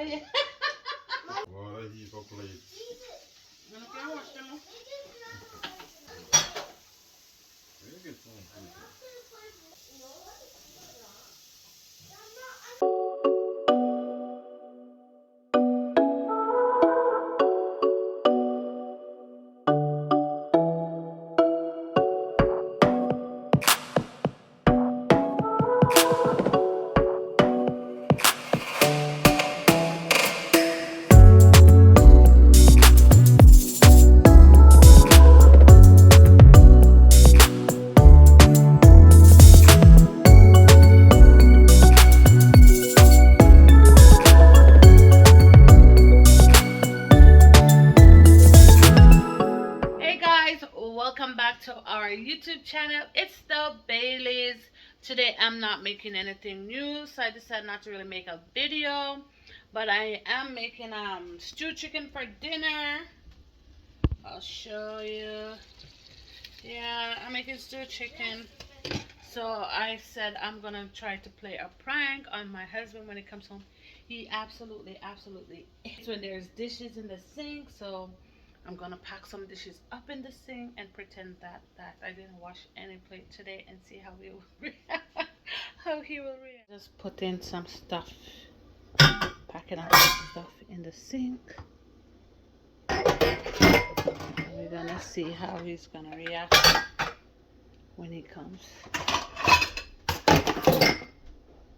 Oye. Agora heap of plate. Eu não quero mostrar, não. Eu get some food. Hey guys, welcome back to our YouTube channel. It's the Baileys. Today I'm not making anything new, so I decided not to really make a video. But I am making stewed chicken for dinner. I'll show you. Yeah, I'm making stewed chicken. So I said I'm gonna try to play a prank on my husband when he comes home. He absolutely hates when there's dishes in the sink, so I'm gonna pack some dishes up in the sink and pretend that I didn't wash any plate today and see how he will react. How he will react. Just put in some stuff, packing up some stuff in the sink. We're gonna see how he's gonna react when he comes.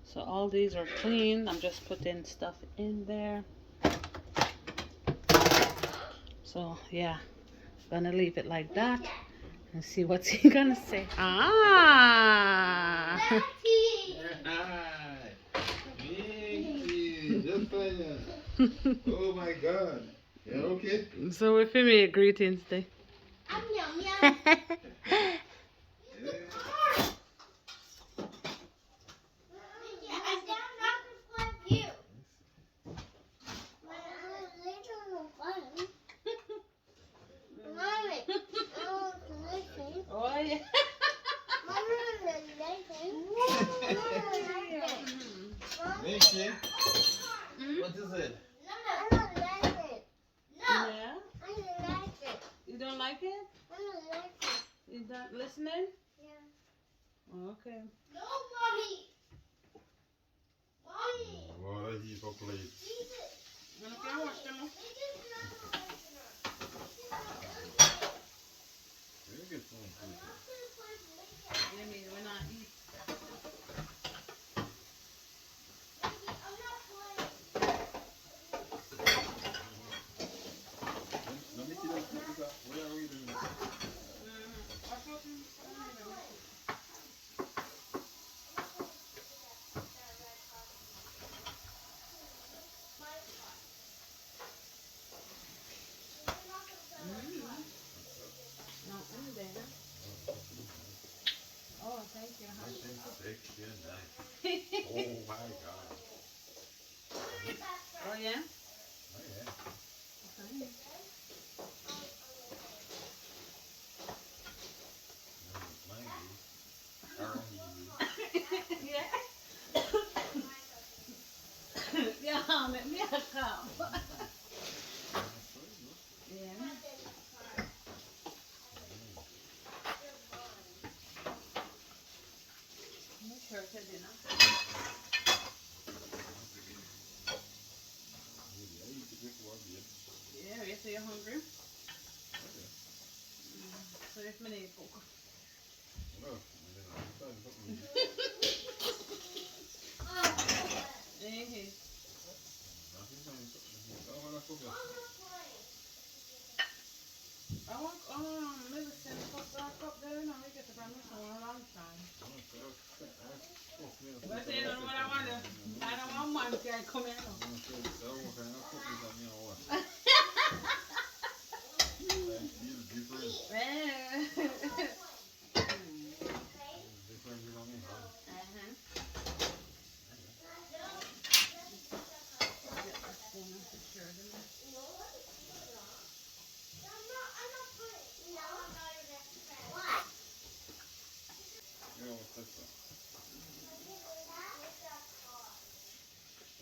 So all these are clean. I'm just putting stuff in there. So yeah, gonna leave it like that and see what's he gonna say. Ah. Hi. Just oh my God. Yeah, okay. So we're filming a greetings day. Oh yeah. Nikki, what is it? Yeah. You don't like it? You not listening? Okay. Agora heap of plate. Eu não quero mostrar, não. Eu get some food. Yeah, me, we're not eating. Let me see that. What are we doing? Oh, thank you. Nice and sexy and nice. Oh my God. Oh, yeah? Oh yeah. Okay. Yeah. Yeah, let me come. Yeah. Make sure to dinner. Yeah, so you're hungry? So if me need cook. I want medicine back up there now. We get the permission for a long time. But you know what I want to? I don't want one guy coming out.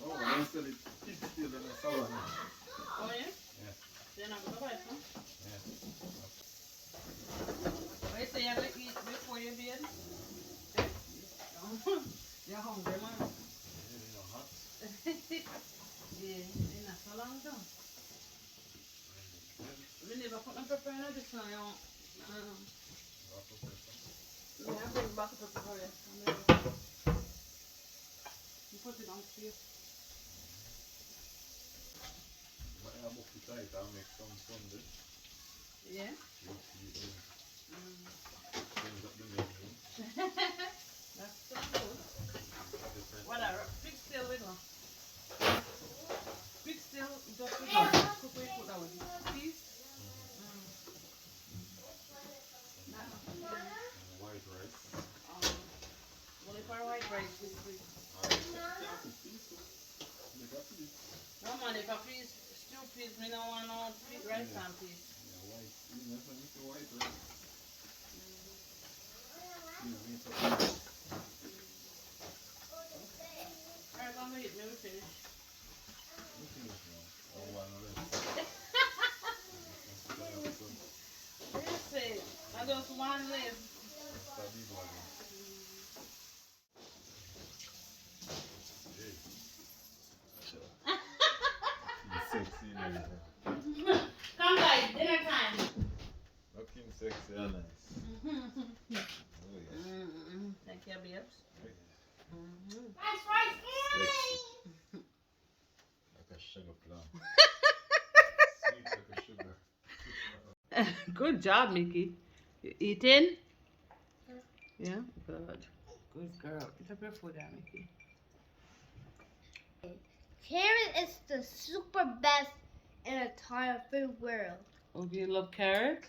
Oh, I sell it 50 in a salon. Oh yeah? Yeah. You're not gonna buy it, huh? Yeah. Oh, you say you're gonna eat before you bed? You're hungry, man. Yeah, you know, hot. Yeah, it's not so long though. We never put no pepper in this one, you know. Yeah, I bring back the pepper for you. You put it on to you. But I have to try it and make some fondue. Yeah? You see, Mm. things up the menu. That's so good. Different. Whatever. Big still with one. Big still just with one. Cook we put that with peas. Mm. Not nothing. White rice. Only for white rice this week. No man, if I please stew peas, me no want no rice and peas. Yeah, white. That's when you say white rice. Alright, I'm gonna eat me, we finish. Listen, I just one live. Sexy and everything. Come guys, dinner time. Looking sexy and nice. Oh yeah. Thank you, babes. Sexy. Like a sugar plum. Sweet like a sugar. Good job, Mickey. You eating? Yeah, good. Good girl. Eat up your food, there, Mickey. Carrot is the super best in the entire food world. Oh, do you love carrot?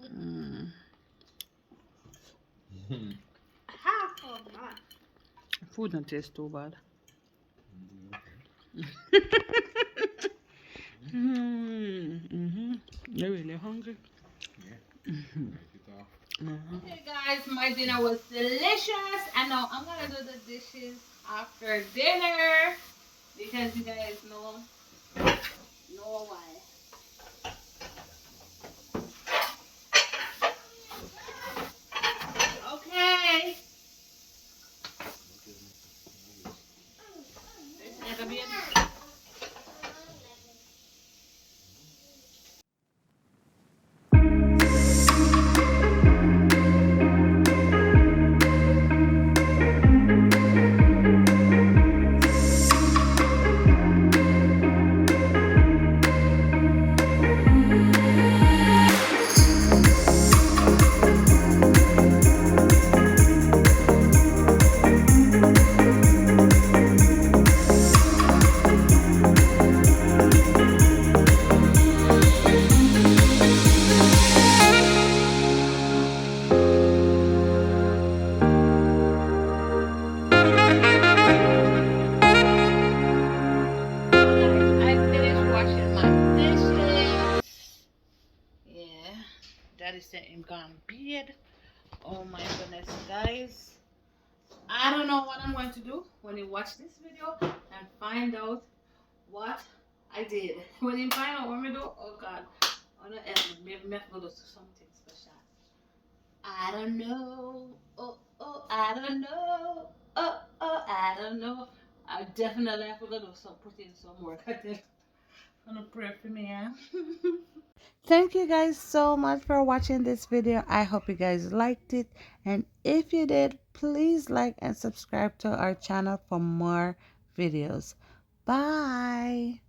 Mm. Half of mine. Food don't taste too bad. You're really hungry. Okay, guys, my dinner was delicious, and now I'm gonna do the dishes after dinner because you guys know why. Okay. I finished washing my dishes. Yeah, Daddy said I'm gonna bed. Oh my goodness, guys. I don't know what I'm going to do when you watch this video and find out what I did. When you find out what we do, oh God, oh no, maybe me have to do something special. I don't know. Oh, I don't know. I don't know. I definitely have to do some, put in some work. I think. Gonna pray for me, yeah. Thank you guys so much for watching this video. I hope you guys liked it, and if you did, please like and subscribe to our channel for more videos. Bye.